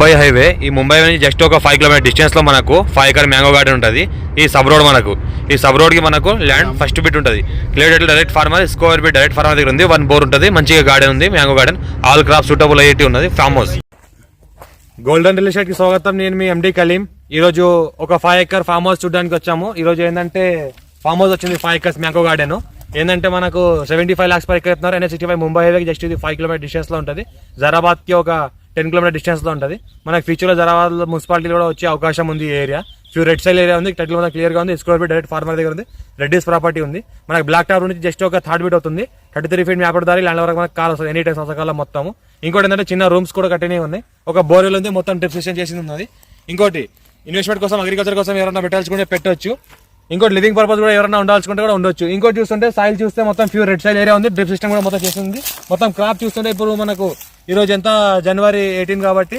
Mumbai highway. ఈ ముంబై నుంచి just ఒక 5 కిలోమీటర్ డిస్టెన్స్ లో మనకు 5 ఎకర్ మ్యాంగో గార్డెన్ ఉంటుంది. ఈ సబ్ రోడ్ కి మనకు ల్యాండ్ ఫస్ట్ బిట్ ఉంటుంది. Clear direct farmer score bit direct farmer దగ్గర ఉంది. 1 బోర్ ఉంటుంది. మంచిగా గార్డెన్ ఉంది, mango garden. All crop suitable అయ్యేటి ఉన్నది. Farm house. Golden real estate కి స్వాగతం. నేను మీ ఎండి కలీం. ఈ రోజు ఒక 5 ఎకర్ ఫార్మ్ హౌస్ చూడడానికి వచ్చాము. ఈ రోజు ఏంటంటే ఫార్మ్ హౌస్ వచ్చింది 5 ఎకర్స్ మ్యాంగో గార్డెన్. ఏంటంటే మనకు 75 lakhs per acre చెప్తున్నారు. NH65 ముంబై హైవేకి జస్ట్ ఇది 5 కిలోమీటర్ డిస్టెన్స్ లో ఉంటుంది. జరాబాద్ కి ఒక 10 కిలోమీటర్ డిస్టెన్స్ లో ఉంటుంది. మనకి ఫ్యూచర్ లో జరాబాద్ మున్సిపాలిటీ కూడా వచ్చే అవకాశం ఉంది. ఈ ఏరియా ఫ్యూ రెడ్ సైల్ ఏరియా ఉంది. టైటిల్ మీద క్లియర్ గా ఉంది. స్క్వేర్ ఫీట్ డైరెక్ట్ ఫార్మర్ దగ్గర ఉంది. రెడ్డిస్ ప్రాపర్టీ ఉంది. మనకి బ్లాక్ టాప్ నుంచి జస్ట్ ఒక 3rd ఫీట్ అవుతుంది. 33 feet మ్యాప్ దారి ల్యాండ్ వరకు మనకు కార్ వస్తుంది. ఎనీ టైమ్స్ అవసరం మొత్తం. ఇంకోటి ఏంటంటే చిన్న రూమ్స్ కూడా కట్టినవి ఉన్నాయి. ఒక బోర్వెల్ ఉంది. మొత్తం డ్రిప్ సిస్టమ్ చేసింది ఉన్నది. ఇంకోటి ఇన్వెస్ట్మెంట్ కోసం అగ్రికల్చర్ కోసం ఎవరైనా పెట్టాల్సుకుంటే పెట్టొచ్చు. ఇంకోటి లివింగ్ పర్పస్ కూడా ఎవరైనా ఉండాల్సుకుంటే కూడా ఉండొచ్చు. ఇంకోటి చూస్తుంటే సాయిల్ చూస్తే మొత్తం ప్యూర్ రెడ్ సైల్ ఏరియా ఉంది. డ్రిప్ సిస్టమ్ కూడా మొత్తం చేసింది. మొత్తం క్రాప్ చూస్తుంటే ఇప్పుడు మనకు ఈ రోజు ఎంత జనవరి 18 కాబట్టి